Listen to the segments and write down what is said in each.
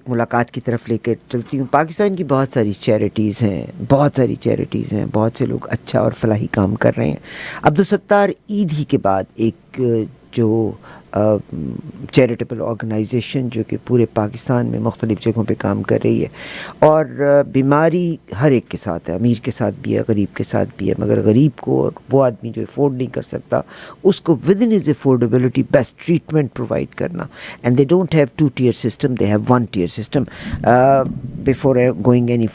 ایک ملاقات کی طرف لے کے چلتی ہوں. پاکستان کی بہت ساری چیریٹیز ہیں, بہت سے لوگ اچھا اور فلاحی کام کر رہے ہیں. عبدالستار عید ہی کے بعد ایک جو چیریٹیبل آرگنائزیشن جو کہ پورے پاکستان میں مختلف جگہوں پہ کام کر رہی ہے, اور بیماری ہر ایک کے ساتھ ہے, امیر کے ساتھ بھی ہے, غریب کے ساتھ بھی ہے, مگر غریب کو اور وہ آدمی جو افورڈ نہیں کر سکتا اس کو with in his affordability best treatment provide کرنا. And they don't have 2-tier system, they have 1-tier system. Before going any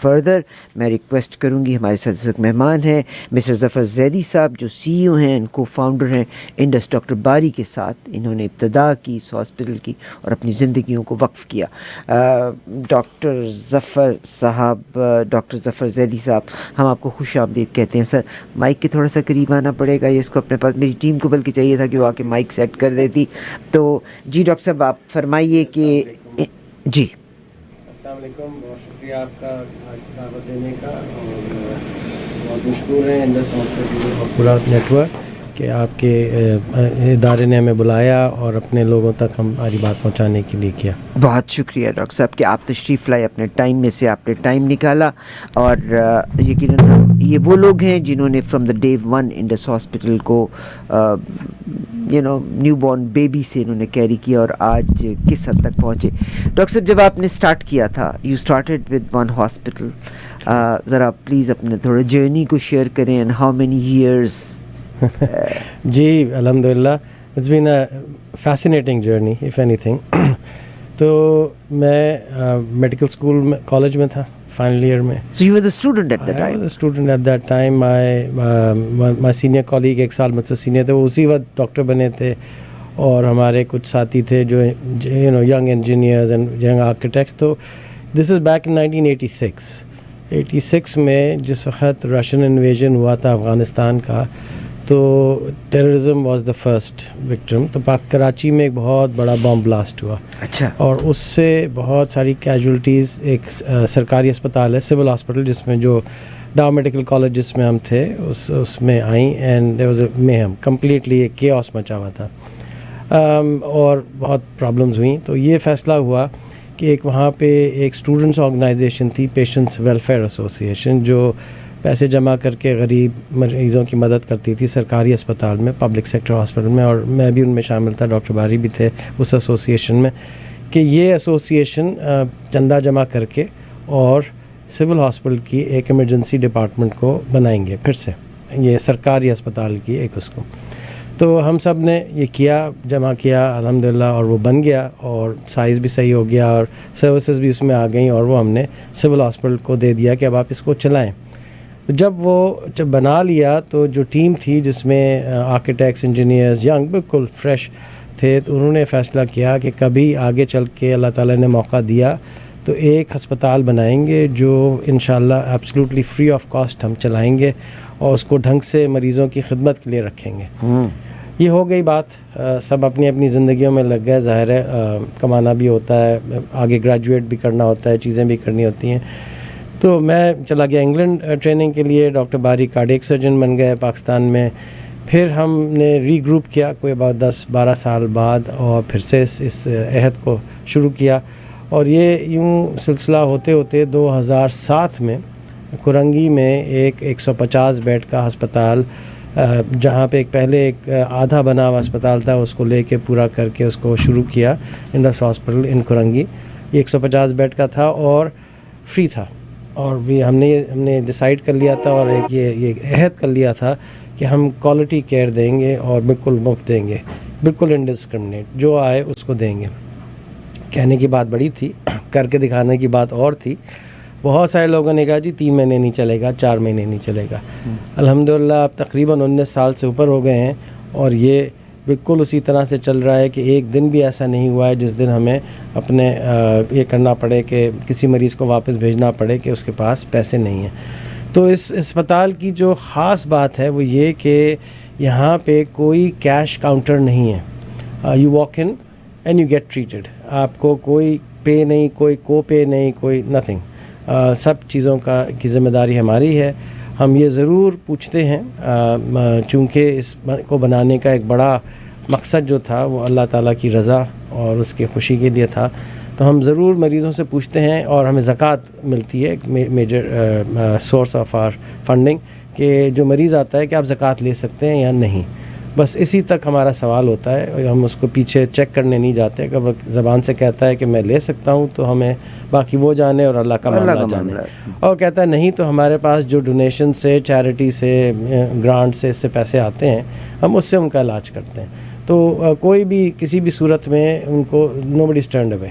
further میں ریکویسٹ کروں گی, ہمارے ساتھ اس وقت مہمان ہیں مسٹر ظفر زیدی صاحب جو CEO ہیں, ان کو فاؤنڈر ہیں انڈس ڈاکٹر باری کے ساتھ. انہوں نے ابتدا کی اس ہاسپٹل کی اور اپنی زندگیوں کو وقف کیا. ڈاکٹر ظفر زیدی صاحب, ہم آپ کو خوش آمدید کہتے ہیں. سر مائک کے تھوڑا سا قریب آنا پڑے گا, یہ اس کو اپنے پاس, میری ٹیم کو بلکہ چاہیے تھا کہ وہ آ کے مائک سیٹ کر دیتی. تو جی ڈاکٹر صاحب آپ فرمائیے کہ جی. السلام علیکم, بہت شکریہ آپ کا آج دعوت دینے کا, اور بہت مشکور ہیں انڈس ہاسپٹل اور پورا نیٹ ورک کہ آپ کے ادارے نے ہمیں بلایا اور اپنے لوگوں تک ہماری بات پہنچانے کے لیے کیا. بہت شکریہ ڈاکٹر صاحب کہ آپ تشریف لائے, اپنے ٹائم میں سے آپ نے ٹائم نکالا. اور یقیناً یہ وہ لوگ ہیں جنہوں نے from the day one Indus hospital کو نیو بورن بیبی سے انہوں نے کیری کیا اور آج کس حد تک پہنچے. ڈاکٹر صاحب جب آپ نے اسٹارٹ کیا تھا, you started with one hospital, ذرا پلیز اپنے تھوڑا جرنی کو شیئر کریں, اینڈ ہاؤ مینی ایئرس. جی الحمدللہ, it's been a fascinating journey of اینی تھنگ. تو میں میڈیکل اسکول میں, کالج میں تھا, فائنل ایئر میں. So you were the student at the time? I was a student at that time. My senior colleague ایک سال مجھ سے سینئر تھے, وہ اسی وقت ڈاکٹر بنے تھے, اور ہمارے کچھ ساتھی تھے جو young engineers and young architects. تو دس از بیک ان 1986 میں, جس وقت رشین انویژن ہوا تھا افغانستان کا, تو terrorism was the first victim. تو کراچی میں ایک بہت بڑا بم بلاسٹ ہوا. اچھا. اور اس سے بہت ساری کیجولٹیز, ایک سرکاری اسپتال ہے سول ہاسپٹل جس میں جو ڈاؤ میڈیکل کالج جس میں ہم تھے اس میں آئیں, and there was a mayhem, completely ایک کیوس مچا ہوا تھا, اور بہت پرابلمز ہوئیں. تو یہ فیصلہ ہوا کہ ایک وہاں پہ ایک اسٹوڈنٹس آرگنائزیشن تھی, پیشنٹس ویلفیئر ایسوسیشن, جو پیسے جمع کر کے غریب مریضوں کی مدد کرتی تھی سرکاری اسپتال میں, پبلک سیکٹر ہاسپٹل میں, اور میں بھی ان میں شامل تھا, ڈاکٹر باری بھی تھے اس ایسوسیشن میں, کہ یہ ایسوسیشن چندہ جمع کر کے اور سول ہاسپٹل کی ایک ایمرجنسی ڈپارٹمنٹ کو بنائیں گے پھر سے, یہ سرکاری اسپتال کی ایک اس کو. تو ہم سب نے یہ کیا, جمع کیا الحمدللہ, اور وہ بن گیا, اور سائز بھی صحیح ہو گیا, اور سروسز بھی اس میں آ گئیں, اور وہ ہم نے سول ہاسپٹل کو دے دیا کہ اب آپ اس کو چلائیں. جب بنا لیا تو جو ٹیم تھی جس میں آرکیٹیکٹس, انجینئرز, ینگ بالکل فریش تھے, تو انہوں نے فیصلہ کیا کہ کبھی آگے چل کے اللہ تعالیٰ نے موقع دیا تو ایک ہسپتال بنائیں گے جو انشاءاللہ ایبسلیوٹلی فری آف کاسٹ ہم چلائیں گے, اور اس کو ڈھنگ سے مریضوں کی خدمت کے لیے رکھیں گے. یہ ہو گئی بات, سب اپنی اپنی زندگیوں میں لگ گئے. ظاہر ہے کمانا بھی ہوتا ہے, آگے گریجویٹ بھی کرنا ہوتا ہے, چیزیں بھی کرنی ہوتی ہیں. تو میں چلا گیا انگلینڈ ٹریننگ کے لیے, ڈاکٹر باری کارڈیک سرجن بن گئے پاکستان میں. پھر ہم نے ری گروپ کیا کوئی about 10-12 سال بعد, اور پھر سے اس عہد کو شروع کیا, اور یہ یوں سلسلہ ہوتے ہوتے 2007 میں کرنگی میں ایک 150 بیڈ کا ہسپتال, جہاں پہ پہلے ایک آدھا بنا ہوا ہسپتال تھا, اس کو لے کے پورا کر کے اس کو شروع کیا, انڈس ہاسپٹل ان کرنگی. یہ 150 بیڈ کا تھا اور فری تھا, اور بھی ہم نے ڈیسائیڈ کر لیا تھا, اور ایک یہ عہد کر لیا تھا کہ ہم کوالٹی کیئر دیں گے اور بالکل مفت دیں گے, بالکل انڈسکرمنیٹ, جو آئے اس کو دیں گے. کہنے کی بات بڑی تھی, کر کے دکھانے کی بات اور تھی. بہت سارے لوگوں نے کہا جی 3 مہینے نہیں چلے گا, 4 مہینے نہیں چلے گا. الحمدللہ اب تقریباً 19 سال سے اوپر ہو گئے ہیں, اور یہ بالکل اسی طرح سے چل رہا ہے کہ ایک دن بھی ایسا نہیں ہوا ہے جس دن ہمیں اپنے یہ کرنا پڑے کہ کسی مریض کو واپس بھیجنا پڑے کہ اس کے پاس پیسے نہیں ہیں. تو اس اسپتال کی جو خاص بات ہے وہ یہ کہ یہاں پہ کوئی کیش کاؤنٹر نہیں ہے. You walk in and you get treated. آپ کو کوئی پے نہیں, کوئی کو پے نہیں, کوئی نتھنگ. سب چیزوں کی ذمہ داری ہماری ہے. ہم یہ ضرور پوچھتے ہیں, چونکہ اس کو بنانے کا ایک بڑا مقصد جو تھا وہ اللہ تعالیٰ کی رضا اور اس کی خوشی کے لیے تھا, تو ہم ضرور مریضوں سے پوچھتے ہیں، اور ہمیں زکوٰۃ ملتی ہے ایک major source of our funding, کہ جو مریض آتا ہے کہ آپ زکوٰۃ لے سکتے ہیں یا نہیں. بس اسی تک ہمارا سوال ہوتا ہے، ہم اس کو پیچھے چیک کرنے نہیں جاتے. اگر وہ زبان سے کہتا ہے کہ میں لے سکتا ہوں تو ہمیں باقی وہ جانے اور اللہ کا معاملہ جانے، اور کہتا ہے نہیں تو ہمارے پاس جو ڈونیشن سے، چیریٹی سے، گرانٹ سے، اس سے پیسے آتے ہیں، ہم اس سے ان کا علاج کرتے ہیں. تو کوئی بھی کسی بھی صورت میں ان کو نو بڈی اسٹینڈ اوے،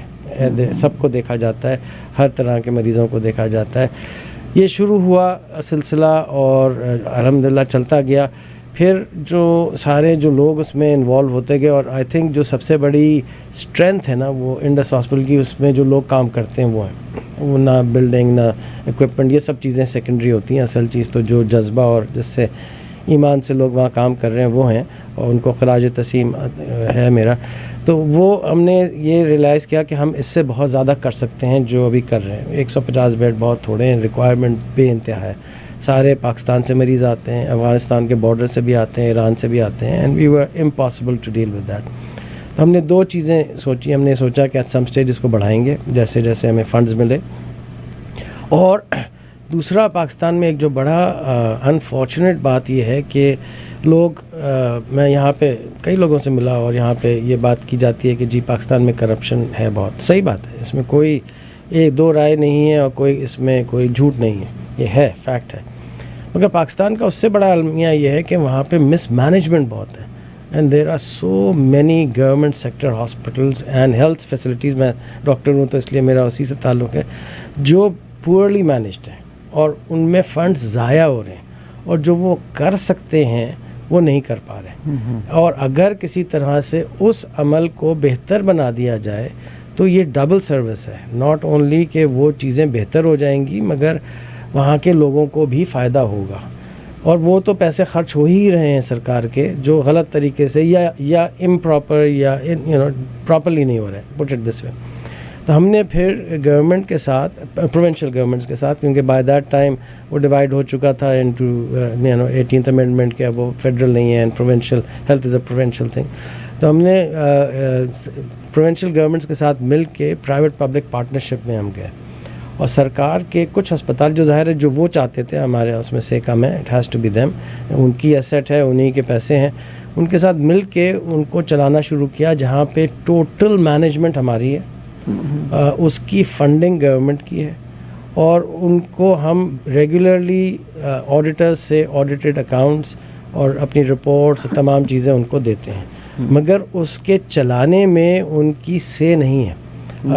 سب کو دیکھا جاتا ہے، ہر طرح کے مریضوں کو دیکھا جاتا ہے. یہ شروع ہوا سلسلہ اور الحمدللہ چلتا گیا. پھر جو سارے جو لوگ اس میں انوالو ہوتے گئے، اور آئی تھنک جو سب سے بڑی اسٹرینتھ ہے نا وہ انڈس ہاسپٹل کی، اس میں جو لوگ کام کرتے ہیں وہ ہیں. وہ نہ بلڈنگ نہ اکوپمنٹ، یہ سب چیزیں سیکنڈری ہوتی ہیں. اصل چیز تو جو جذبہ اور جس سے ایمان سے لوگ وہاں کام کر رہے ہیں وہ ہیں، اور ان کو خراج تسلیم ہے میرا. تو وہ ہم نے یہ ریئلائز کیا کہ ہم اس سے بہت زیادہ کر سکتے ہیں جو ابھی کر رہے ہیں. 150 بیڈ بہت تھوڑے ہیں، ریکوائرمنٹ بے انتہا ہے. سارے پاکستان سے مریض آتے ہیں، افغانستان کے بارڈر سے بھی آتے ہیں، ایران سے بھی آتے ہیں، and we were impossible to deal with that. تو ہم نے 2 چیزیں سوچی. ہم نے سوچا کہ ایٹ سم اسٹیج اس کو بڑھائیں گے جیسے جیسے ہمیں فنڈز ملے. اور دوسرا، پاکستان میں ایک جو بڑا انفارچونیٹ بات یہ ہے کہ لوگ، میں یہاں پہ کئی لوگوں سے ملا اور یہاں پہ یہ بات کی جاتی ہے کہ جی پاکستان میں کرپشن ہے بہت. صحیح بات ہے، اس میں کوئی 1-2 رائے نہیں ہے اور کوئی اس میں کوئی جھوٹ نہیں ہے، یہ ہے فیکٹ ہے. مگر پاکستان کا اس سے بڑا المیہ یہ ہے کہ وہاں پہ مس مینجمنٹ بہت ہے. And there are so many government sector hospitals and health facilities. میں ڈاکٹر ہوں تو اس لیے میرا اسی سے تعلق ہے، جو پورلی مینجڈ ہیں اور ان میں فنڈز ضائع ہو رہے ہیں، اور جو وہ کر سکتے ہیں وہ نہیں کر پا رہے. اور اگر کسی طرح سے اس عمل کو بہتر بنا دیا جائے تو یہ ڈبل سروس ہے. ناٹ اونلی کہ وہ چیزیں بہتر ہو جائیں گی، مگر وہاں کے لوگوں کو بھی فائدہ ہوگا. اور وہ تو پیسے خرچ ہو ہی رہے ہیں سرکار کے، جو غلط طریقے سے یا امپراپر یا پراپرلی نہیں ہو رہے. پٹ اٹ دس وے. تو ہم نے پھر گورنمنٹ کے ساتھ، پروونشل گورنمنٹس کے ساتھ، کیونکہ بائی دیٹ ٹائم وہ ڈیوائڈ ہو چکا تھا انٹو 18th امینڈمنٹ کے، وہ فیڈرل نہیں ہے، and provincial health is a provincial thing. تو ہم نے پروونشل گورنمنٹس کے ساتھ مل کے پرائیویٹ پبلک پارٹنرشپ میں ہم گئے، اور سرکار کے کچھ ہسپتال جو ظاہر ہے جو وہ چاہتے تھے، ہمارے اس میں سے کم ہے، it has to be them, ان کی ایسٹ ہے، انہی کے پیسے ہیں، ان کے ساتھ مل کے ان کو چلانا شروع کیا، جہاں پہ ٹوٹل مینجمنٹ ہماری ہے، اس کی فنڈنگ گورنمنٹ کی ہے، اور ان کو ہم ریگولرلی آڈیٹرز سے آڈیٹڈ اکاؤنٹس اور اپنی رپورٹس، تمام چیزیں ان کو دیتے ہیں. مگر اس کے چلانے میں ان کی سے نہیں ہے.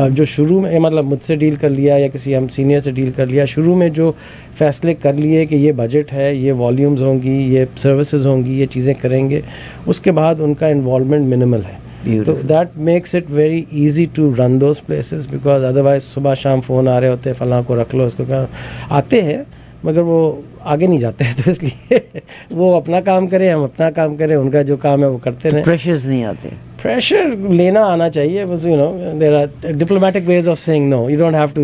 جو شروع میں مطلب مجھ سے ڈیل کر لیا یا کسی ہم سینئر سے ڈیل کر لیا، شروع میں جو فیصلے کر لیے کہ یہ بجٹ ہے، یہ والیومز ہوں گی، یہ سروسز ہوں گی، یہ چیزیں کریں گے، اس کے بعد ان کا انوالومنٹ منیمل ہے. تو that makes it very easy to run those places, because otherwise صبح شام فون آ رہے ہوتے، فلاں کو رکھ لو، اس کو آتے ہیں مگر وہ آگے نہیں جاتے ہیں. تو اس لیے وہ اپنا کام کریں، ہم اپنا کام کریں، ان کا جو کام ہے وہ کرتے رہیں. پریشرز نہیں آتے. پریشر لینا آنا چاہیے. there are diplomatic ways of saying no. You don't have to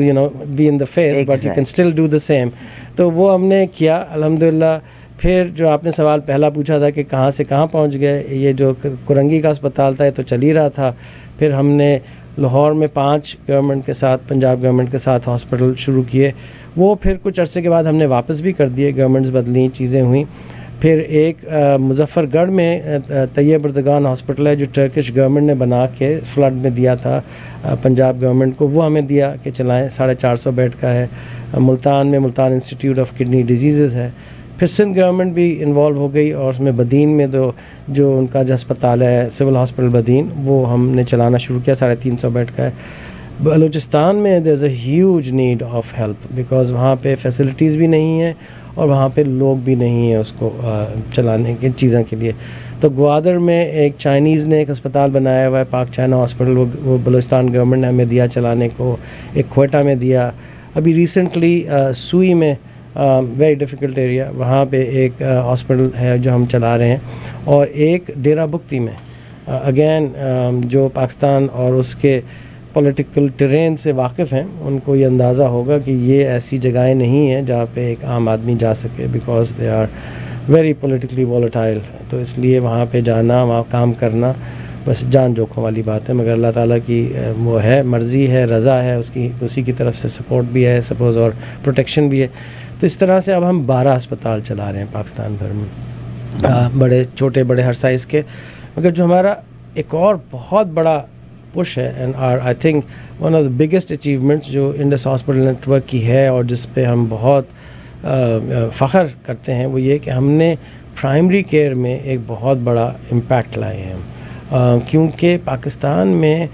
be in the face, but you can still do the same. تو وہ ہم نے کیا الحمدللہ. پھر جو آپ نے سوال پہلا پوچھا تھا کہ کہاں سے کہاں پہنچ گئے، یہ جو کرنگی کا اسپتال تھا یہ تو چل ہی رہا تھا. پھر ہم نے لاہور میں 5 گورنمنٹ کے ساتھ، پنجاب گورنمنٹ کے ساتھ ہاسپٹل شروع کیے. وہ پھر کچھ عرصے کے بعد ہم نے واپس بھی کر دیے، گورنمنٹس بدلیں، چیزیں ہوئیں. پھر ایک مظفر گڑھ میں طیب اردگان ہاسپٹل ہے جو ٹرکش گورنمنٹ نے بنا کے فلڈ میں دیا تھا پنجاب گورنمنٹ کو، وہ ہمیں دیا کہ چلائیں. 450 بیڈ کا ہے. ملتان میں Multan institute of kidney diseases ہے. پھر سندھ گورنمنٹ بھی انوالو ہو گئی، اور اس میں بدین میں جو ان کا جو ہسپتال ہے سول ہاسپٹل بدین، وہ ہم نے چلانا شروع کیا. 350 بیڈ کا ہے. بلوچستان میں there is a huge need of help, because وہاں پہ فیسلٹیز بھی نہیں ہیں اور وہاں پہ لوگ بھی نہیں ہیں اس کو چلانے کی چیزوں کے لیے. تو گوادر میں ایک چائنیز نے ایک ہسپتال بنایا ہوا ہے، پاک چائنا ہاسپٹل، وہ بلوچستان گورنمنٹ نے ہمیں دیا چلانے کو. ایک کوئٹہ میں دیا. ابھی ریسنٹلی سوئی میں ویری ڈیفیکلٹ ایریا، وہاں پہ ایک ہاسپٹل ہے جو ہم چلا رہے ہیں. اور ایک ڈیرہ بگٹی میں اگین جو پاکستان اور اس کے پولیٹیکل ٹرین سے واقف ہیں ان کو یہ اندازہ ہوگا کہ یہ ایسی جگہیں نہیں ہیں جہاں پہ ایک عام آدمی جا سکے، because they are very politically volatile. تو اس لیے وہاں پہ جانا، وہاں کام کرنا بس جان جوکھوں والی بات ہے، مگر اللہ تعالیٰ کی وہ ہے مرضی ہے، رضا ہے اس کی، اسی کی طرف سے سپورٹ بھی ہے سپوز اور پروٹیکشن بھی ہے. تو اس طرح سے اب ہم 12 ہسپتال چلا رہے ہیں پاکستان بھر میں، بڑے چھوٹے بڑے ہر سائز کے. مگر جو ہمارا ایک اور بہت بڑا پش ہے and I think one of the biggest achievements جو انڈس ہاسپٹل نیٹ ورک کی ہے اور جس پہ ہم بہت فخر کرتے ہیں، وہ یہ کہ ہم نے پرائمری کیئر میں ایک بہت بڑا امپیکٹ لائے ہیں. کیونکہ پاکستان میں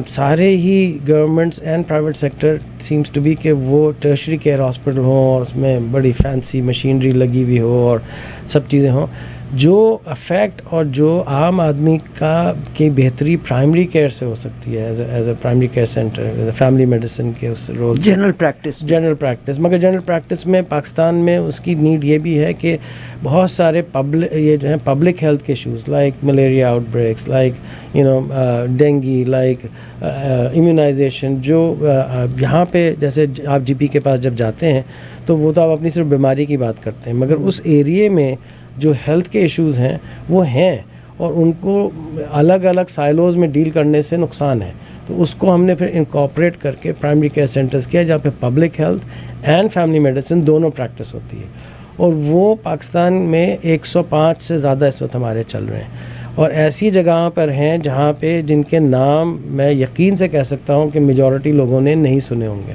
سارے ہی governments and private sector seems to be کہ وہ ٹرشری کیئر ہاسپٹل ہوں اور اس میں بڑی فینسی مشینری لگی ہوئی ہو اور سب چیزیں ہوں. جو افیکٹ اور جو عام آدمی کی بہتری پرائمری کیئر سے ہو سکتی ہے as a primary care centre, as a family medicine کے اس رول، جنرل پریکٹس. مگر جنرل پریکٹس میں پاکستان میں اس کی نیڈ یہ بھی ہے کہ بہت سارے یہ جو ہیں پبلک ہیلتھ کے issues like malaria outbreaks, like dengue, like immunisation, جو یہاں پہ جیسے آپ جی پی کے پاس جب جاتے ہیں تو وہ تو آپ اپنی صرف بیماری کی بات کرتے ہیں، مگر اس ایریے میں جو ہیلتھ کے ایشوز ہیں وہ ہیں اور ان کو الگ الگ سائلوز میں ڈیل کرنے سے نقصان ہے. تو اس کو ہم نے پھر انکارپوریٹ کر کے پرائمری کیئر سینٹرز کیا جہاں پہ public health and family medicine دونوں پریکٹس ہوتی ہے. اور وہ پاکستان میں 105 سے زیادہ اس وقت ہمارے چل رہے ہیں اور ایسی جگہوں پر ہیں جہاں پہ جن کے نام میں یقین سے کہہ سکتا ہوں کہ میجورٹی لوگوں نے نہیں سنے ہوں گے.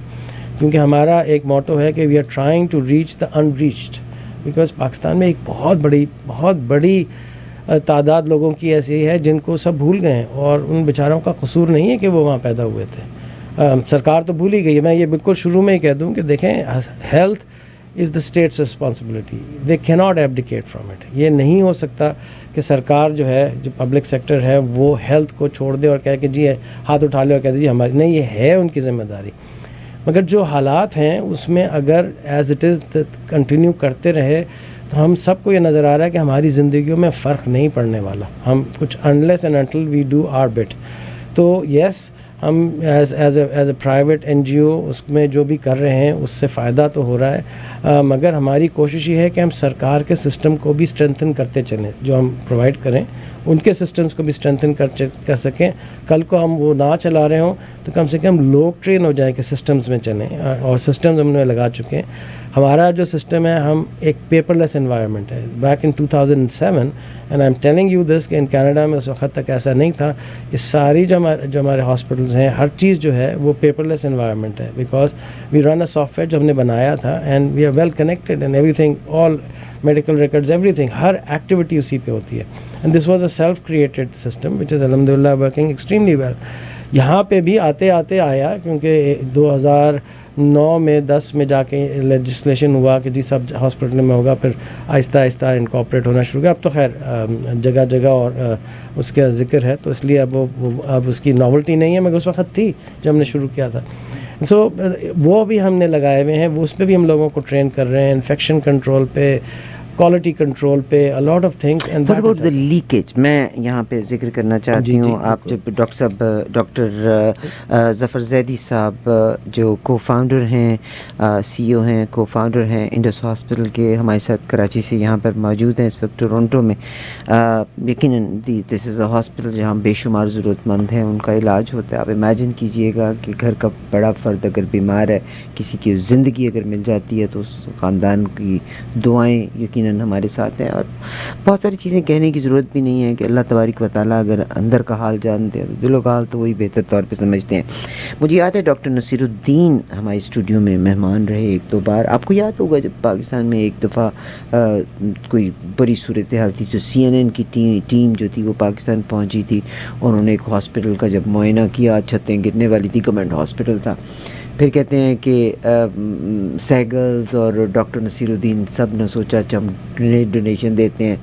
کیونکہ ہمارا ایک موٹو ہے کہ we are trying to reach the unreached, because Pakistan میں ایک بہت بڑی تعداد لوگوں کی ایسی ہے جن کو سب بھول گئے ہیں اور ان بیچاروں کا قصور نہیں ہے کہ وہ وہاں پیدا ہوئے تھے. سرکار تو بھول ہی گئی ہے. میں یہ بالکل شروع میں ہی کہہ دوں کہ دیکھیں health is the state's responsibility, they کی ناٹ ایبڈیکیٹ فرام اٹ. یہ نہیں ہو سکتا کہ سرکار جو ہے، جو پبلک سیکٹر ہے، وہ ہیلتھ کو چھوڑ دے اور کہے کہ جی ہاتھ اٹھا لے اور کہہ دیجیے ہماری، نہیں، یہ ہے ان کی ذمہ داری. مگر جو حالات ہیں اس میں اگر ایز اٹ از کنٹینیو کرتے رہے تو ہم سب کو یہ نظر آ رہا ہے کہ ہماری زندگیوں میں فرق نہیں پڑنے والا. ہم کچھ unless and until we do our bit. تو یس، ہم as a private N G O اس میں جو بھی کر رہے ہیں اس سے فائدہ تو ہو رہا ہے، مگر ہماری کوشش یہ ہے کہ ہم سرکار کے سسٹم کو بھی اسٹرینتھن کرتے چلیں. جو ہم پرووائڈ کریں ان کے سسٹمز کو بھی اسٹرینتھن کر سکیں. کل کو ہم وہ نہ چلا رہے ہوں تو کم سے کم لوگ ٹرین ہو جائیں کہ سسٹمز میں چلیں، اور سسٹمز ہم نے لگا چکے ہیں. ہمارا جو سسٹم ہے، ہم ایک پیپر لیس انوائرمنٹ ہے. Back in 2007 and I am telling you this کہ ان کینیڈا میں اس وقت تک ایسا نہیں تھا کہ ساری جو ہمارے ہاسپٹلز ہیں، ہر چیز جو ہے وہ پیپر لیس انوائرمنٹ ہے. Because we run a software جو ہم نے بنایا تھا and we are well connected and everything, all medical records, everything, ہر ایکٹیویٹی اسی پہ ہوتی ہے. And this was a self created system which is الحمد للہ ورکنگ ایکسٹریملی ویل. یہاں پہ بھی آتے آیا کیونکہ 2009 میں 10 میں جا کے لیجسلیشن ہوا کہ جی سب ہاسپٹل میں ہوگا، پھر آہستہ آہستہ انکارپوریٹ ہونا شروع کیا. اب تو خیر جگہ جگہ اور اس کا ذکر ہے، تو اس لیے اب اس کی ناولٹی نہیں ہے، مگر اس وقت تھی جب ہم نے شروع کیا تھا. سو وہ بھی ہم نے لگائے ہوئے ہیں، وہ اس پہ بھی ہم لوگوں کو ٹرین کر رہے ہیں، انفیکشن کنٹرول پہ، کوالٹی کنٹرول پہ، a lot of things. And what about the leakage؟ میں یہاں پہ ذکر کرنا چاہتی ہوں. آپ جب ڈاکٹر ظفر زیدی صاحب جو کو فاؤنڈر ہیں، سی او ہیں، کو فاؤنڈر ہیں انڈس ہاسپٹل کے، ہمارے ساتھ کراچی سے یہاں پر موجود ہیں اس وقت ٹورنٹو میں. یقیناً دس از اے ہاسپٹل جہاں بے شمار ضرورت مند ہیں، ان کا علاج ہوتا ہے. آپ امیجن کیجئے گا کہ گھر کا بڑا فرد اگر بیمار ہے، کسی کی زندگی اگر مل جاتی ہے تو اس خاندان کی دعائیں یقیناً ہمارے ساتھ ہیں. اور بہت ساری چیزیں کہنے کی ضرورت بھی نہیں ہے کہ اللہ تبارک و تعالیٰ اگر اندر کا حال جانتے ہیں تو دل و کا حال تو وہی بہتر طور پہ سمجھتے ہیں. مجھے یاد ہے ڈاکٹر نصیر الدین ہمارے اسٹوڈیو میں مہمان رہے 1-2 بار. آپ کو یاد ہوگا جب پاکستان میں ایک دفعہ کوئی بڑی صورتحال تھی تو CNN کی ٹیم جو تھی وہ پاکستان پہنچی تھی. انہوں نے ایک ہاسپٹل کا جب معائنہ کیا، چھتیں گرنے والی تھی، گورنمنٹ ہاسپٹل تھا. پھر کہتے ہیں کہ سہگلز اور ڈاکٹر نصیر الدین سب نے سوچا ہم ڈونیشن دیتے ہیں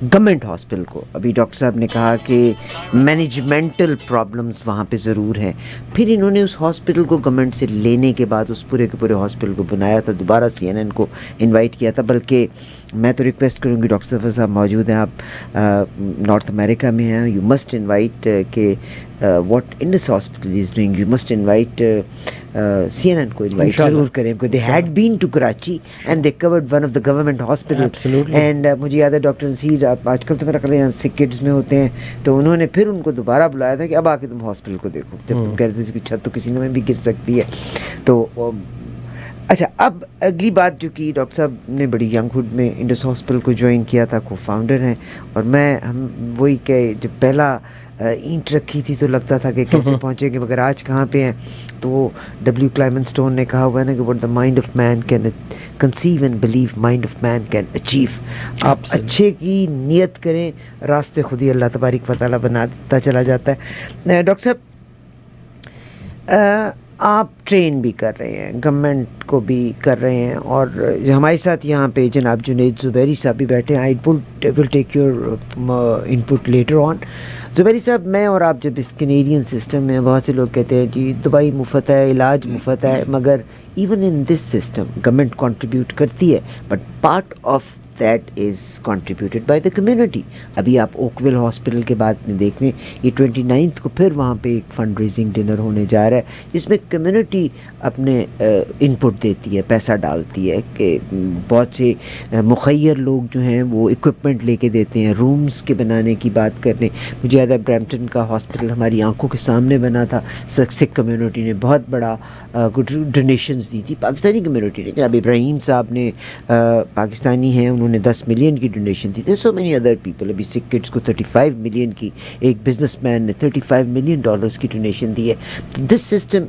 گورنمنٹ ہاسپٹل کو. ابھی ڈاکٹر صاحب نے کہا کہ مینجمنٹل پرابلمز وہاں پہ ضرور ہیں. پھر انہوں نے اس ہاسپٹل کو گورنمنٹ سے لینے کے بعد اس پورے کے پورے ہاسپٹل کو بنایا تھا، دوبارہ CNN کو انوائٹ کیا تھا. بلکہ میں تو ریکویسٹ کروں گی ڈاکٹر ظفر صاحب موجود ہیں، آپ نارتھ امریکہ میں ہیں، یو مسٹ انوائٹ کہ what Indus hospital is doing. You must invite CNN کو انوائٹ ضرور کریں because they had been to Karachi and they covered one of the government hospitals. Absolutely. And مجھے یاد ہے ڈاکٹر نصیر آج کل تو میرا خیال ہے یہاں سکھ کڈز میں ہوتے ہیں, تو انہوں نے پھر ان کو دوبارہ بلایا تھا کہ اب آ کے تم ہاسپٹل کو دیکھو, جب تم کہہ رہے تھے اس کی چھت تو کسی میں بھی گر سکتی ہے. تو اچھا, اب اگلی بات جو کہ ڈاکٹر صاحب نے بڑی ینگ ہوڈ میں انڈس ہاسپٹل کو جوائن کیا تھا, کو فاؤنڈر ہیں, اور ہم وہی کہ جب پہلا اینٹ رکھی تھی تو لگتا تھا کہ کیسے پہنچیں گے, مگر آج کہاں پہ ہیں. تو وہ ڈبلیو کلائمن اسٹون نے کہا ہوا ہے نا کہ what the mind of man can conceive and believe, mind of man can achieve. آپ اچھے کی نیت کریں, راستے خود ہی اللہ تبارک و تعالیٰ بناتا چلا جاتا ہے. ڈاکٹر صاحب آپ ٹرین بھی کر رہے ہیں, گورنمنٹ کو بھی کر رہے ہیں, اور ہمارے ساتھ یہاں پہ جناب جنید زبیری صاحب بھی بیٹھے ہیں. I will take your input later on. Zuberi صاحب, میں اور آپ جب اس کینیڈین سسٹم میں, بہت سے لوگ کہتے ہیں جی دوائی مفت ہے, علاج مفت ہے, مگر even in this system government contribute کرتی ہے, but part of that is contributed by the community. ابھی آپ اوکویل ہاسپٹل کے بعد میں دیکھ لیں, یہ 29 کو پھر وہاں پہ ایک فنڈ ریزنگ ڈنر ہونے جا رہا ہے, جس میں کمیونٹی اپنے انپٹ دیتی ہے, پیسہ ڈالتی ہے, کہ بہت سے مخیر لوگ جو ہیں وہ اکوپمنٹ لے کے دیتے ہیں, رومز کے بنانے کی بات کرنے. مجھے یاد ہے برمپٹن کا ہاسپٹل ہماری آنکھوں کے سامنے بنا تھا, سکھ کمیونٹی نے بہت بڑا ڈونیشنز دی تھی, پاکستانی کمیونٹی نے. جناب ابراہیم صاحب نے, پاکستانی ہیں, انہوں نے 10 ملین کی ڈونیشن دی. So many other people. ابھی سکھ کڈس کو 35 ملین کی, ایک بزنس مین نے $35 ملین کی ڈونیشن دی ہے. دس سسٹم,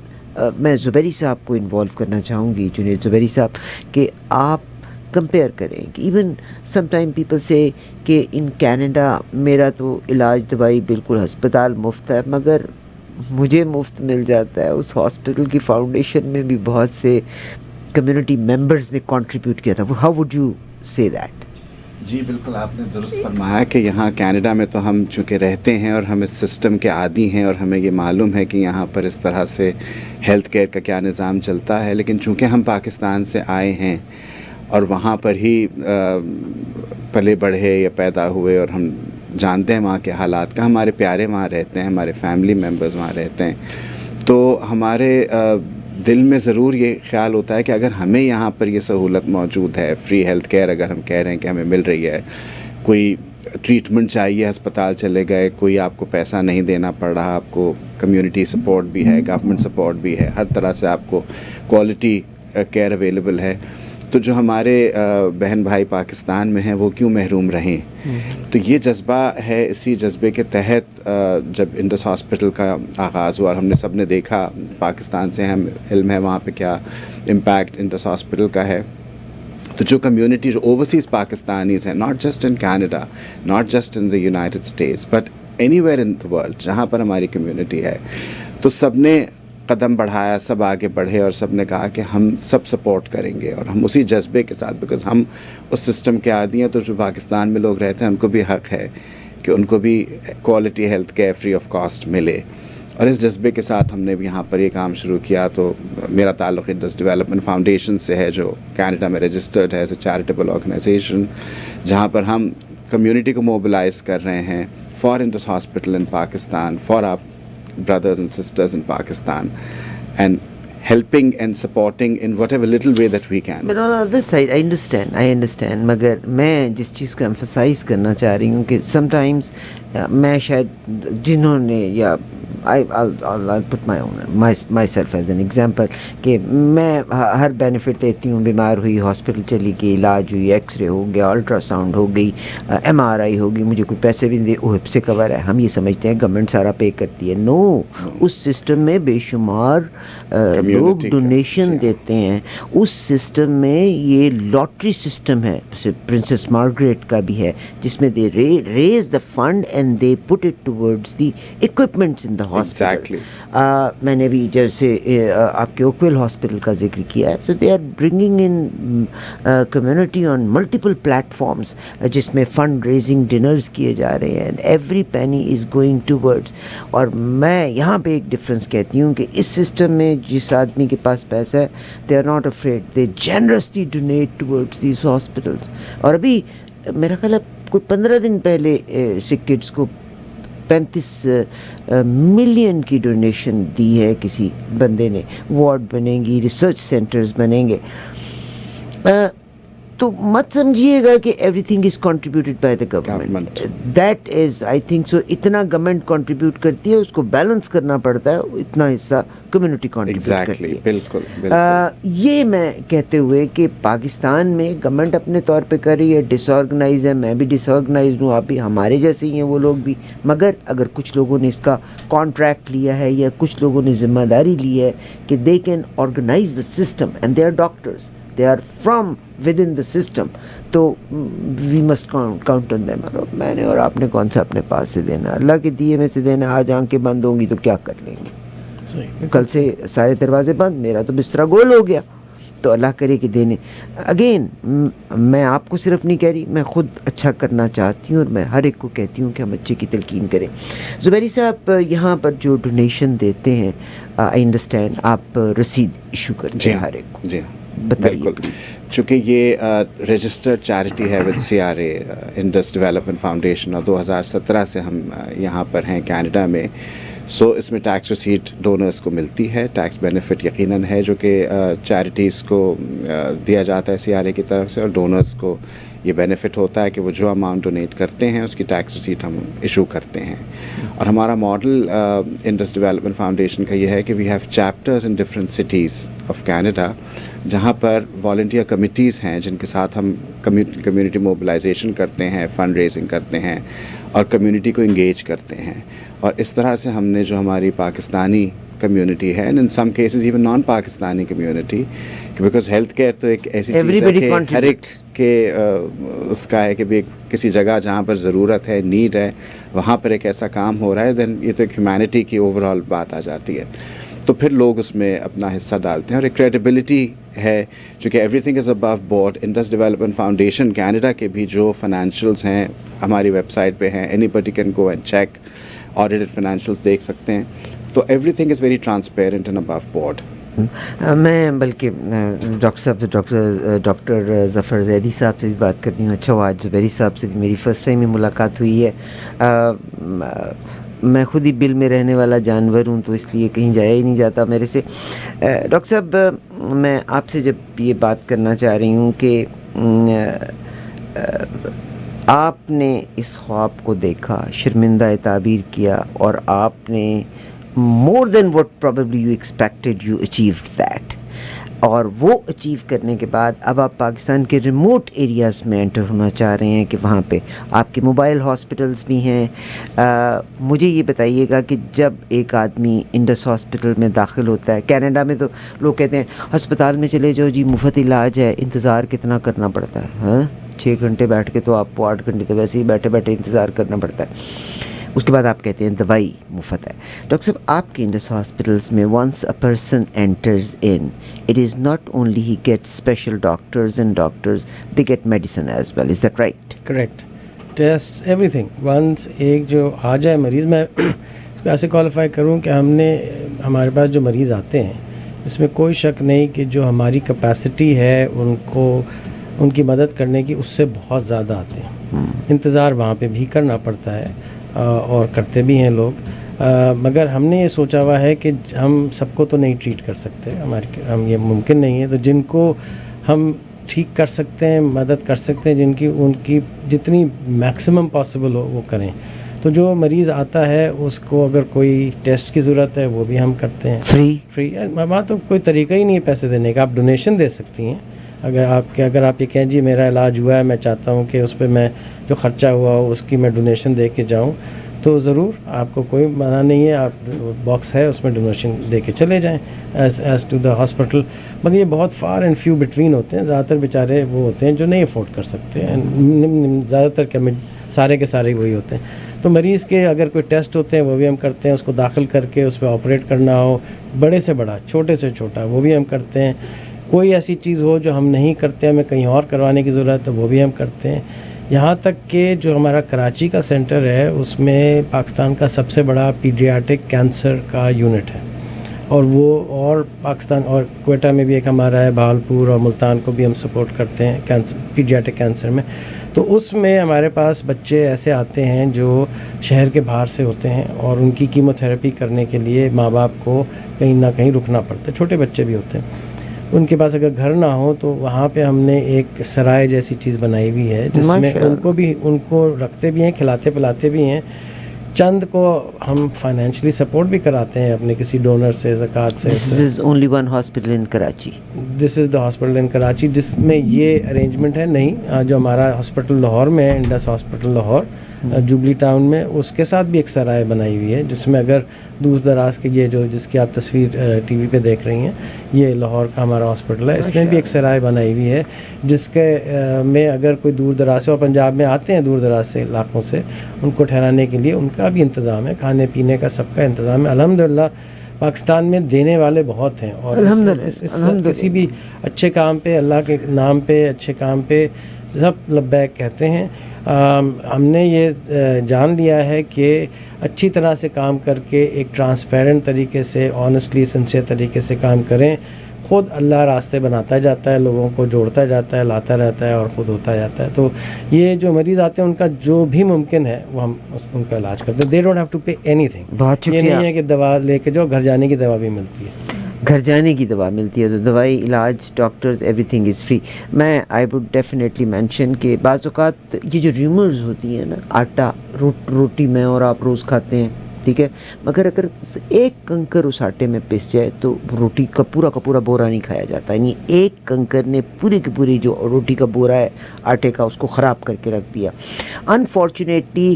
میں زبیری صاحب کو انوالو کرنا چاہوں گی, جنید زبیری صاحب, کہ آپ کمپیئر کریں کہ ایون سم ٹائم پیپل سے کہ ان کینیڈا میرا تو علاج دوائی بالکل ہسپتال مفت ہے, مگر مجھے مفت مل جاتا ہے. اس ہاسپٹل کی فاؤنڈیشن میں بھی بہت سے کمیونٹی ممبرز نے کنٹریبیوٹ کیا تھا. ہاؤ وڈ یو سے دیٹ؟ جی بالکل, آپ نے درست فرمایا کہ یہاں کینیڈا میں تو ہم چونکہ رہتے ہیں اور ہم اس سسٹم کے عادی ہیں, اور ہمیں یہ معلوم ہے کہ یہاں پر اس طرح سے ہیلتھ کیئر کا کیا نظام چلتا ہے. لیکن چونکہ ہم پاکستان سے آئے ہیں اور وہاں پر ہی پلے بڑھے یا پیدا ہوئے, اور ہم جانتے ہیں وہاں کے حالات کا, ہمارے پیارے وہاں رہتے ہیں, ہمارے فیملی ممبرز وہاں رہتے ہیں, تو ہمارے دل میں ضرور یہ خیال ہوتا ہے کہ اگر ہمیں یہاں پر یہ سہولت موجود ہے, فری ہیلتھ کیئر اگر ہم کہہ رہے ہیں کہ ہمیں مل رہی ہے, کوئی ٹریٹمنٹ چاہیے ہسپتال چلے گئے, کوئی آپ کو پیسہ نہیں دینا پڑ رہا, آپ کو کمیونٹی سپورٹ بھی ہے, گورنمنٹ سپورٹ بھی ہے, ہر طرح سے آپ کو کوالٹی کیئر اویلیبل ہے, تو جو ہمارے بہن بھائی پاکستان میں ہیں وہ کیوں محروم رہیں. تو یہ جذبہ ہے, اسی جذبے کے تحت جب انڈس ہاسپٹل کا آغاز ہوا, اور ہم نے سب نے دیکھا, پاکستان سے ہم علم ہے وہاں پہ کیا امپیکٹ انڈس ہاسپٹل کا ہے. تو جو کمیونٹی, جو اوورسیز پاکستانیز ہیں, not just in Canada, not just in the United States, but any where in the world جہاں پر ہماری کمیونٹی ہے, تو سب نے قدم بڑھایا, سب آگے بڑھے, اور سب نے کہا کہ ہم سب سپورٹ کریں گے. اور ہم اسی جذبے کے ساتھ, بیکاز ہم اس سسٹم کے عادی ہیں, تو جو پاکستان میں لوگ رہتے ہیں ان کو بھی حق ہے کہ ان کو بھی quality health care free of cost ملے. اور اس جذبے کے ساتھ ہم نے بھی یہاں پر یہ کام شروع کیا. تو میرا تعلق انڈس ڈیولپمنٹ فاؤنڈیشن سے ہے, جو کینیڈا میں رجسٹرڈ ہے ایز اے چیریٹیبل آرگنائزیشن, جہاں پر ہم کمیونٹی کو موبلائز کر رہے ہیں for Indus hospital in Pakistan, for آپ brothers and sisters in Pakistan, and helping and supporting in whatever little way that we can. But on the other side, I understand, مگر میں جس چیز کو emphasize کرنا چاہ رہی ہوں کہ sometimes میں شاید جنہوں نے, یا I'll put myself as an example, کہ میں ہر بینیفٹ لیتی ہوں, بیمار ہوئی ہاسپٹل چلی گئی, علاج ہوئی, ایکس رے ہو گیا, الٹرا ساؤنڈ ہو گئی, MRI ہوگی, مجھے کوئی پیسے بھی نہیں دے, اوہپ سے کور ہے. ہم یہ سمجھتے ہیں گورنمنٹ سارا پے کرتی ہے. نو, اس سسٹم میں بے شمار لوگ ڈونیشن دیتے ہیں. اس سسٹم میں یہ لاٹری سسٹم ہے, پرنسس مارگریٹ کا بھی ہے, جس میں they raise the fund and they put it towards the equipments in the hospital. میں نے بھی جیسے آپ کے اوکویل ہاسپٹل کا ذکر کیا ہے, so they are bringing in community on multiple platforms, جس میں فنڈ ریزنگ ڈنرز کیے جا رہے ہیں, every penny is going towards. اور میں یہاں پہ ایک ڈفرینس کہتی ہوں کہ اس سسٹم میں جس آدمی کے پاس پیسہ ہے, they are not afraid, they generously donate towards these hospitals. اور ابھی میرا خیال ہے کوئی 15 دن پہلے سکھ کڈس کو 35 ملین کی ڈونیشن دی ہے کسی بندے نے. وارڈ بنیں گی, ریسرچ سینٹرز بنیں گے. تو مت سمجھیے گا کہ every thing is contributed by the government. That is I think so. اتنا گورنمنٹ کنٹریبیوٹ کرتی ہے, اس کو بیلنس کرنا پڑتا ہے, اتنا حصہ کمیونٹی کنٹریبیوٹ کرتی ہے. بالکل. یہ میں کہتے ہوئے کہ پاکستان میں گورنمنٹ اپنے طور پہ کر رہی ہے, ڈس آرگنائز ہے, میں بھی ڈس آرگنائزڈ ہوں, آپ بھی ہمارے جیسے ہی ہیں وہ لوگ بھی. مگر اگر کچھ لوگوں نے اس کا کانٹریکٹ لیا ہے یا کچھ لوگوں نے ذمہ داری لی ہے کہ they can organise the system and they are doctors, they are from within the system, تو we must count on them. میں نے اور آپ نے کون سا اپنے پاس سے دینا, اللہ کے دیے میں سے دینا. آج آنکھیں بند ہوں گی تو کیا کر لیں گے, کل سے سارے دروازے بند, میرا تو بستر گول ہو گیا. تو اللہ کرے کہ دینے. اگین میں آپ کو صرف نہیں کہہ رہی, میں خود اچھا کرنا چاہتی ہوں اور میں ہر ایک کو کہتی ہوں کہ ہم اچھے کی تلقین کریں. زبیری صاحب, یہاں پر جو ڈونیشن دیتے ہیں, آئی انڈرسٹینڈ آپ رسید ایشو کرتے ہیں ہر ایک کو. جی ہاں, بالکل. چونکہ یہ رجسٹرڈ چیریٹی ہے with CRA, Indus development foundation, اور 2017 سے ہم یہاں پر ہیں کینیڈا میں. سو اس میں ٹیکس ریسیٹ ڈونرز کو ملتی ہے. ٹیکس بینیفٹ یقیناً ہے جو کہ چیریٹیز کو دیا جاتا ہے CRA کی طرف سے, اور ڈونرز کو یہ بینیفٹ ہوتا ہے کہ وہ جو اماؤنٹ ڈونیٹ کرتے ہیں اس کی ٹیکس ریسیٹ ہم ایشو کرتے ہیں. اور ہمارا ماڈل انڈس ڈیولپمنٹ فاؤنڈیشن کا یہ ہے کہ we have chapters in different cities of Canada, جہاں پر والنٹیئر کمیٹیز ہیں جن کے ساتھ ہم کمیونٹی موبلائزیشن کرتے ہیں, فنڈ ریزنگ کرتے ہیں اور کمیونٹی کو انگیج کرتے ہیں. اور اس طرح سے ہم نے جو ہماری پاکستانی کمیونٹی ہے, and in some cases even non Pakistani community, because health care تو ایک ایسی چیز ہے کہ ہر ایک کے اس کا ہے کہ بھی کسی جگہ جہاں پر ضرورت ہے, نیڈ ہے, وہاں پر ایک ایسا کام ہو رہا ہے, دین یہ تو ایک ہیومینٹی کی اوور آل بات آ جاتی ہے. تو پھر لوگ اس میں اپنا حصہ ڈالتے ہیں, اور ایک کریڈیبلٹی ہے چونکہ everything is above board. Indus development foundation Canada کے بھی جو فائنینشیلس ہیں ہماری ویب سائٹ پہ ہیں, anybody can go and check, audited financials دیکھ سکتے ہیں. تو everything is very transparent and above board. میں بلکہ ڈاکٹر ظفر زیدی صاحب سے بھی بات کرتی ہوں. اچھا ہوا آج زبیری صاحب سے بھی میری فرسٹ ٹائم ہی ملاقات ہوئی ہے. میں خود ہی بل میں رہنے والا جانور ہوں, تو اس لیے کہیں جایا ہی نہیں جاتا میرے سے. ڈاکٹر صاحب, میں آپ سے جب یہ بات کرنا چاہ رہی ہوں کہ آپ نے اس خواب کو دیکھا, شرمندہ تعبیر کیا, اور آپ نے more than what probably you expected, you achieved that. اور وہ اچیو کرنے کے بعد اب آپ پاکستان کے ریموٹ ایریاز میں انٹر ہونا چاہ رہے ہیں کہ وہاں پہ آپ کے موبائل ہاسپٹلس بھی ہیں. مجھے یہ بتائیے گا کہ جب ایک آدمی انڈس ہاسپٹل میں داخل ہوتا ہے, کینیڈا میں تو لوگ کہتے ہیں ہسپتال میں چلے جاؤ جی, مفت علاج ہے, انتظار کتنا کرنا پڑتا ہے, ہاں 6 گھنٹے بیٹھ کے تو آپ کو 8 گھنٹے تو ویسے ہی بیٹھے بیٹھے انتظار کرنا پڑتا ہے. اس کے بعد آپ کہتے ہیں دوائی مفت ہے. ڈاکٹر صاحب, آپ کے انڈس ہاسپٹلس میں once a person enters in, it is not only he get special doctors and doctors, they get medicine as well, is that right? Correct. Test everything. Once ایک جو آ جائے مریض, میں اس کو ایسے کوالیفائی کروں کہ ہمارے پاس جو مریض آتے ہیں اس میں کوئی شک نہیں کہ جو ہماری کیپیسٹی ہے ان کی مدد کرنے کی, اس سے بہت زیادہ آتے ہیں. انتظار وہاں پہ بھی کرنا پڑتا ہے اور کرتے بھی ہیں لوگ, مگر ہم نے یہ سوچا ہوا ہے کہ ہم سب کو تو نہیں ٹریٹ کر سکتے, ہم یہ ممکن نہیں ہے. تو جن کو ہم ٹھیک کر سکتے ہیں, مدد کر سکتے ہیں, ان کی جتنی میکسیمم پاسبل ہو وہ کریں. تو جو مریض آتا ہے اس کو اگر کوئی ٹیسٹ کی ضرورت ہے وہ بھی ہم کرتے ہیں فری. وہاں تو کوئی طریقہ ہی نہیں ہے پیسے دینے کا. آپ ڈونیشن دے سکتی ہیں اگر آپ یہ کہیں جی میرا علاج ہوا ہے, میں چاہتا ہوں کہ اس پہ میں جو خرچہ ہوا ہو اس کی میں ڈونیشن دے کے جاؤں, تو ضرور آپ کو کوئی منع نہیں ہے. آپ باکس ہے اس میں ڈونیشن دے کے چلے جائیں ایز ٹو دا ہاسپٹل. مگر یہ بہت فار اینڈ فیو بٹوین ہوتے ہیں, زیادہ تر بیچارے وہ ہوتے ہیں جو نہیں افورڈ کر سکتے ہیں, زیادہ تر سارے کے سارے وہی ہوتے ہیں. تو مریض کے اگر کوئی ٹیسٹ ہوتے ہیں وہ بھی ہم کرتے ہیں, اس کو داخل کر کے اس پہ آپریٹ کرنا ہو, بڑے سے بڑا چھوٹے سے چھوٹا, وہ بھی ہم کرتے ہیں. کوئی ایسی چیز ہو جو ہم نہیں کرتے, ہمیں کہیں اور کروانے کی ضرورت ہے, وہ بھی ہم کرتے ہیں. یہاں تک کہ جو ہمارا کراچی کا سینٹر ہے اس میں پاکستان کا سب سے بڑا پیڈیاٹرک کینسر کا یونٹ ہے. اور وہ اور پاکستان اور کوئٹہ میں بھی ایک ہمارا ہے, بہاولپور اور ملتان کو بھی ہم سپورٹ کرتے ہیں کینسر, پیڈیاٹرک کینسر میں. تو اس میں ہمارے پاس بچے ایسے آتے ہیں جو شہر کے باہر سے ہوتے ہیں اور ان کی کیمو تھراپی کرنے کے لیے ماں باپ کو کہیں نہ کہیں رکنا پڑتا ہے. چھوٹے بچے بھی ہوتے ہیں, ان کے پاس اگر گھر نہ ہو تو وہاں پہ ہم نے ایک سرائے جیسی چیز بنائی ہوئی ہے جس میں ان کو رکھتے بھی ہیں, کھلاتے پلاتے بھی ہیں. چند کو ہم فائنینشلی سپورٹ بھی کراتے ہیں اپنے کسی ڈونر سے, زکوٰۃ سے. This is only one hospital in Karachi. This is the hospital in Karachi, جس میں یہ ارینجمنٹ ہے نہیں. جو ہمارا ہاسپٹل لاہور میں ہے, Indus hospital Lahore jubilee town میں, اس کے ساتھ بھی ایک سرائے بنائی ہوئی ہے جس میں اگر دور دراز کے یہ جو جس کی آپ تصویر ٹی وی پہ دیکھ رہی ہیں, یہ لاہور کا ہمارا ہاسپٹل ہے. اس میں بھی ایک سرائے بنائی ہوئی ہے جس کے میں اگر کوئی دور دراز سے, اور پنجاب میں آتے ہیں دور دراز سے علاقوں سے, ان کو ٹھہرانے کے لیے ان کا بھی انتظام ہے, کھانے پینے کا سب کا انتظام ہے. الحمدللہ پاکستان میں دینے والے بہت ہیں, اور کسی بھی اچھے کام پہ, اللہ کے نام پہ, اچھے کام پہ سب لبیک کہتے ہیں. ہم نے یہ جان لیا ہے کہ اچھی طرح سے کام کر کے ایک ٹرانسپیرنٹ طریقے سے, آنیسٹلی سنسیئر طریقے سے کام کریں, خود اللہ راستے بناتا جاتا ہے, لوگوں کو جوڑتا جاتا ہے, لاتا رہتا ہے اور خود ہوتا جاتا ہے. تو یہ جو مریض آتے ہیں ان کا جو بھی ممکن ہے وہ ہم ان کا علاج کرتے ہیں. They don't have to pay anything. بہت یہ نہیں ہے کہ دوا لے کے جو گھر جانے کی دوا بھی ملتی ہے, گھر جانے کی دوا ملتی ہے, تو دوائی, علاج, doctors, every thing is free. میں آئی وڈ ڈیفینیٹلی مینشن کہ بعض اوقات یہ جو ریومرز ہوتی ہیں نا, آٹا روٹی میں اور آپ روز کھاتے ہیں, ٹھیک ہے, مگر اگر ایک کنکر اس آٹے میں پس جائے تو روٹی کا پورا بورا نہیں کھایا جاتا. یعنی ایک کنکر نے پوری کی پوری جو روٹی کا بورا ہے آٹے کا, اس کو خراب کر کے رکھ دیا. انفارچونیٹلی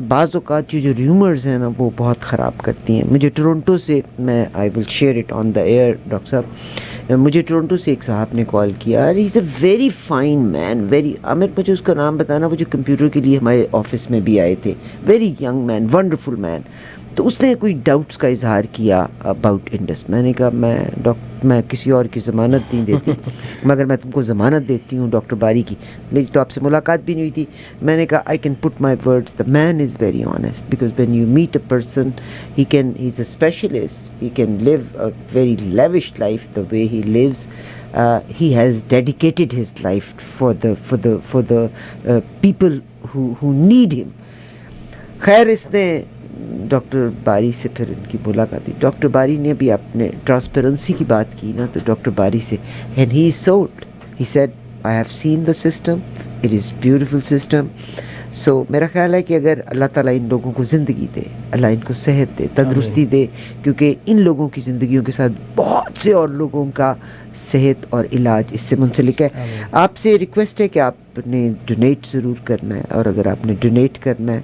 بعض اوقات جو ریومرز ہیں نا وہ بہت خراب کرتی ہیں. مجھے ٹورنٹو سے, میں I will share it on the air doctor صاحب, مجھے ٹورنٹو سے ایک صاحب نے کال کیا, he is a very fine man, very, Aamir مجھے اس کا نام بتانا, وہ جو کمپیوٹر کے لیے ہمارے آفس میں بھی آئے تھے, ویری ینگ مین, ونڈرفل مین. تو اس نے کوئی ڈاؤٹس کا اظہار کیا اباؤٹ انڈس. میں نے کہا میں کسی اور کی ضمانت نہیں دیتی, مگر میں تم کو ضمانت دیتی ہوں ڈاکٹر باری کی. میری تو آپ سے ملاقات بھی نہیں ہوئی تھی. میں نے کہا I can put my words, the man is very honest, because when you meet a person he is a specialist, he can live a very lavish life the way he lives. He has dedicated his life for the people who need him. خیر, اس نے doctor باری سے پھر ان کی ملاقات ہوئی. Doctor باری نے بھی اپنے ٹرانسپیرنسی کی بات کی نا, تو ڈاکٹر باری سے, and he is sold. He said, I have seen the system, it is beautiful system. سو میرا خیال ہے کہ اگر اللہ تعالیٰ ان لوگوں کو زندگی دے, اللہ ان کو صحت دے, تندرستی دے, کیونکہ ان لوگوں کی زندگیوں کے ساتھ بہت سے اور لوگوں کا صحت اور علاج اس سے منسلک ہے. آپ سے ریکویسٹ ہے کہ آپ نے ڈونیٹ ضرور کرنا ہے, اور اگر آپ نے ڈونیٹ کرنا ہے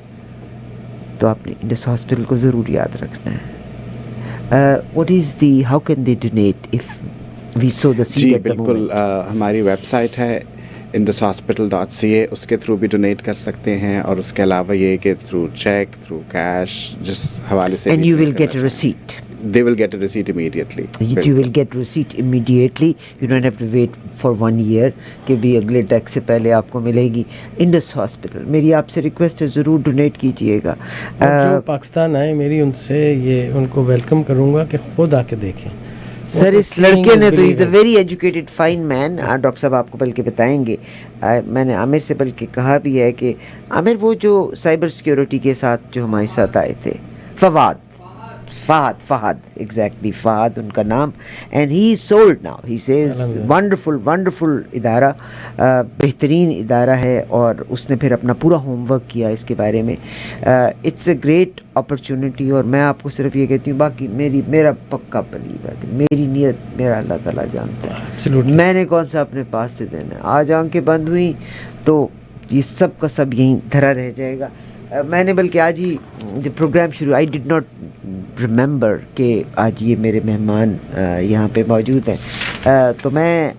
تو آپ نے انڈس ہاسپٹل کو ضرور یاد رکھنا ہے. What is the, how can they donate if we saw the side at the moment? بالکل, ہماری ویب سائٹ ہے indushospital.ca, اس کے تھرو بھی ڈونیٹ کر سکتے ہیں, اور اس کے علاوہ یہ کہ تھرو چیک, تھرو کیش, جس حوالے سے. And you will get a receipt. They will get a receipt immediately. You will get receipt immediately. You don't have to wait for 1 year کہ بھی اگلے ٹیکس سے پہلے آپ کو ملے گی. انڈس ہاسپٹل, میری آپ سے ریکویسٹ ہے ضرور ڈونیٹ کیجئے گا. جو پاکستان آئے, میری ان سے یہ ان کو ویلکم کروں گا کہ خود آ کے دیکھیں. سر اس لڑکے نے تو is a very educated fine man. Doctor صاحب آپ کو بلکہ بتائیں گے, میں نے عامر سے بلکہ کہا بھی ہے کہ عامر وہ جو سائبر سیکیورٹی کے ساتھ جو ہمارے ساتھ آئے تھے, فہد ایگزیکٹلی, فہد ان کا نام, and he is sold now. He says wonderful ادارہ, بہترین ادارہ ہے, اور اس نے پھر اپنا پورا ہوم ورک کیا اس کے بارے میں. اٹس اے گریٹ اپرچونٹی, اور میں آپ کو صرف یہ کہتی ہوں, باقی میرا پکا بلیو ہے کہ میری نیت میرا اللہ تعالیٰ جانتا ہے, میں نے کون سا اپنے پاس سے دینا ہے. آج آنکھیں بند ہوئیں تو یہ سب کا سب یہیں دھرا رہ جائے گا. میں نے بلکہ آج ہی جب پروگرام شروع, آئی ڈڈ ناٹ ریممبر کہ آج یہ میرے مہمان یہاں پہ موجود ہیں, تو میں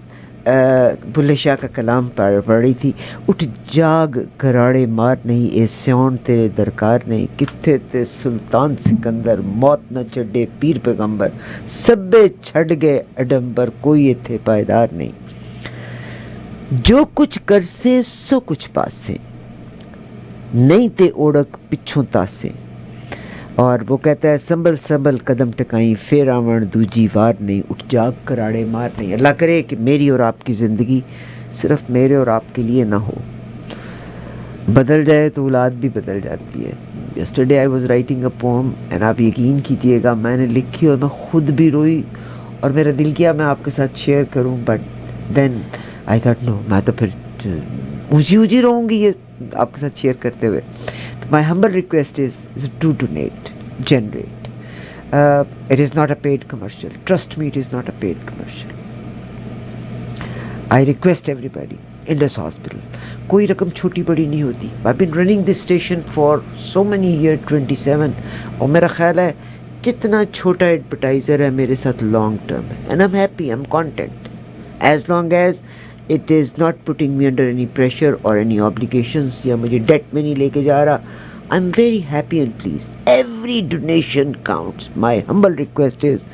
بلے شاہ کا کلام پڑھ رہی تھی. اٹھ جاگ گھراڑے مار نہیں, اے سیون تیرے درکار نہیں, کتھے تے سلطان سکندر, موت نہ چڈے پیر پیغمبر, سبے چھڈ گئے اڈمبر, کوئی ایتھے پائیدار نہیں. جو کچھ کرسے سو کچھ پاسے, نہیں تے اوڑک پچھوں تاسے, اور وہ کہتا ہے سنبھل سنبھل قدم ٹکائیں پھر آوڑ دوجی وار نہیں اٹھ جاگ کراڑے مار نہیں. اللہ کرے کہ میری اور آپ کی زندگی صرف میرے اور آپ کے لیے نہ ہو, بدل جائے تو اولاد بھی بدل جاتی ہے. Yesterday I was writing a پوم and آپ یقین کیجئے گا میں نے لکھی اور میں خود بھی روئی اور میرا دل کیا میں آپ کے ساتھ شیئر کروں, بٹ دین آئی تھاٹ نو میں تو پھر اونچی رہوں گی یہ آپ کے ساتھ شیئر کرتے ہوئے. تو my humble request is to donate, generate. It is not a paid commercial. Trust me, it is not a paid commercial. I request everybody, Indus Hospital. کوئی رقم چھوٹی بڑی نہیں ہوتی. I've been running this station for so many years, 27. اور میرا خیال ہے جتنا چھوٹا ایڈورٹائزر ہے میرے ساتھ لانگ ٹرم ہے. And I'm happy, I'm content. As long as it is not putting me under any pressure or any obligations یا مجھے ڈیٹ میں نہیں لے کے جا رہا. I'm very happy and pleased. Every donation counts. My humble request is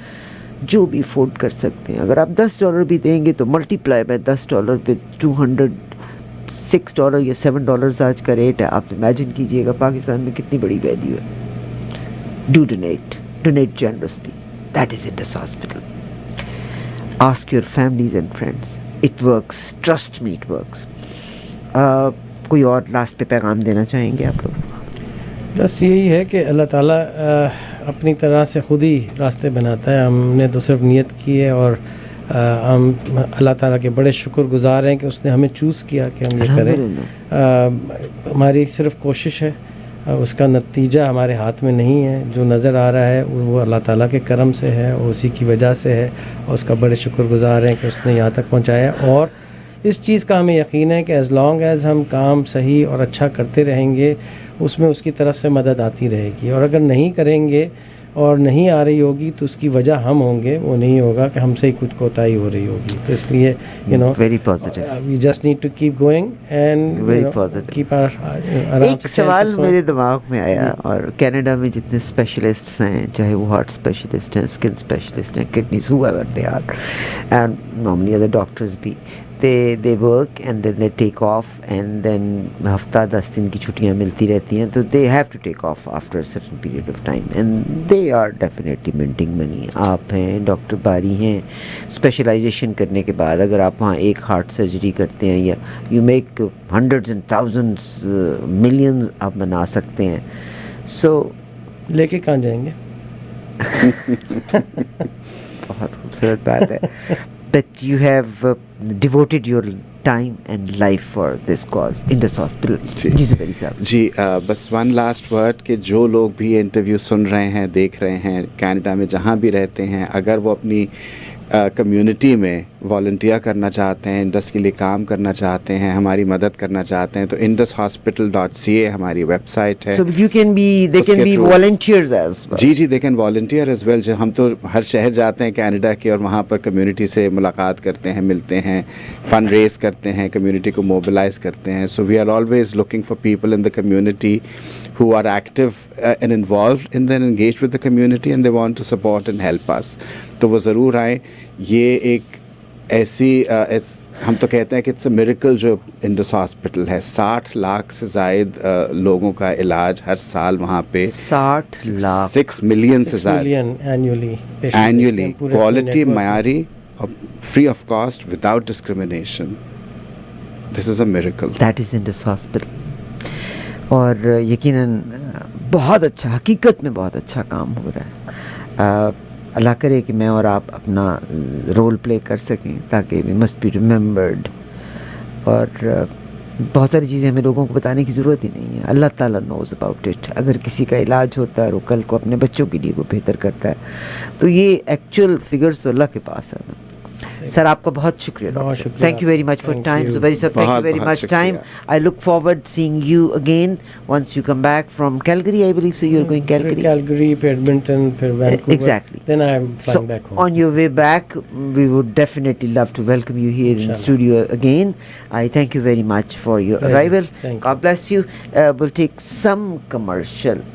جو بھی افورڈ کر سکتے ہیں, اگر آپ $10 بھی دیں گے تو ملٹیپلائی بائی $10 with $206 یا $7 آج کا ریٹ ہے. آپ امیجن کیجئے گا پاکستان میں کتنی بڑی ویلیو ہے. Do donate. Donate generously. That is Indus Hospital. Ask your families and friends. It works. Trust me, it works. کوئی اور لاسٹ پہ پیغام دینا چاہیں گے آپ لوگ؟ بس یہی ہے کہ اللہ تعالیٰ اپنی طرح سے خود ہی راستے بناتا ہے. ہم نے تو صرف نیت کی ہے اور ہم اللہ تعالیٰ کے بڑے شکر گزار ہیں کہ اس نے ہمیں چوز کیا کہ ہم یہ کریں. ہماری صرف کوشش ہے, اس کا نتیجہ ہمارے ہاتھ میں نہیں ہے. جو نظر آ رہا ہے وہ اللہ تعالیٰ کے کرم سے ہے اور اسی کی وجہ سے ہے, اور اس کا بڑے شکر گزار ہیں کہ اس نے یہاں تک پہنچایا. اور اس چیز کا ہمیں یقین ہے کہ ایز لانگ ایز ہم کام صحیح اور اچھا کرتے رہیں گے اس میں اس کی طرف سے مدد آتی رہے گی. اور اگر نہیں کریں گے اور نہیں آ رہی ہوگی تو اس کی وجہ ہم ہوں گے, وہ نہیں ہوگا کہ ہم سے ہی کچھ کوتاہی ہو رہی ہوگی. تو اس لیے very positive, we just need to keep going and very positive. Keep ایک سوال میرے دماغ میں آیا, اور کینیڈا میں جتنے اسپیشلسٹس ہیں, چاہے وہ ہارٹ اسپیشلسٹ ہیں, اسکن اسپیشلسٹ ہیں, kidneys, whoever they are, and normally other doctors بھی, they work and then they take off and then ہفتہ 10 دن کی چھٹیاں ملتی رہتی ہیں, تو they have to take off after a certain period of time and they are definitely minting money. آپ ہیں ڈاکٹر باری ہیں, اسپیشلائزیشن کرنے کے بعد اگر آپ وہاں ایک ہارٹ سرجری کرتے ہیں یا you make hundreds and thousands, millions آپ بنا سکتے ہیں. So لے کے کہاں جائیں گے؟ بہت خوبصورت بات ہے. But you have devoted your time and life for this cause, Indus Hospital. جی زبیری صاحب. جی بس ون لاسٹ ورڈ کہ جو لوگ بھی انٹرویو سن رہے ہیں, دیکھ رہے ہیں, کینیڈا میں جہاں بھی رہتے ہیں, اگر وہ اپنی کمیونٹی میں والنٹیئر کرنا چاہتے ہیں, انڈس کے لیے کام کرنا چاہتے ہیں, ہماری مدد کرنا چاہتے ہیں, تو indushospital.ca ہماری ویب سائٹ ہے. So you can be, they can be volunteers as well. جی they can volunteer as well. ہم تو ہر شہر جاتے ہیں کینیڈا کے اور وہاں پر کمیونٹی سے ملاقات کرتے ہیں, ملتے ہیں, فنڈ ریز کرتے ہیں, کمیونٹی کو موبلائز کرتے ہیں. So we are always looking for people in the community who are active and involved and then engaged with the community and they want to support and help us. تو وہ ضرور آئیں. یہ ایک ایسی ہم تو کہتے ہیں کہ اٹس اے میریکل جو انڈس ہاسپٹل ہے. 60 لاکھ سے زائد لوگوں کا علاج ہر سال وہاں پہ, 60 لاکھ, 6 ملین سے زائد اینیولی, کوالٹی, معیاری, free of cost, without discrimination. This is a miracle. That is Indus Hospital. اور یقیناً بہت اچھا, حقیقت میں بہت اچھا کام ہو رہا ہے. اللہ کرے کہ میں اور آپ اپنا رول پلے کر سکیں تاکہ وی مسٹ بی ریممبرڈ. اور بہت ساری چیزیں ہمیں لوگوں کو بتانے کی ضرورت ہی نہیں ہے. اللہ تعالیٰ نوز اباؤٹ اٹ. اگر کسی کا علاج ہوتا ہے اور وہ کل کو اپنے بچوں کے لیے کو بہتر کرتا ہے تو یہ ایکچوئل فگرز تو اللہ کے پاس ہے. سر آپ کا بہت شکریہ doctor. Thank you very much for time. Zuberi صاحب thank you very much time. I look forward seeing you again once you come back from Calgary. I believe so you are going Calgary, پھر Edmonton, پھر Vancouver. Exactly. Then I am flying back home. On your way back, we would definitely love to welcome you here in studio again. I thank you very much for your arrival. Thank you. God bless you. We'll take some commercial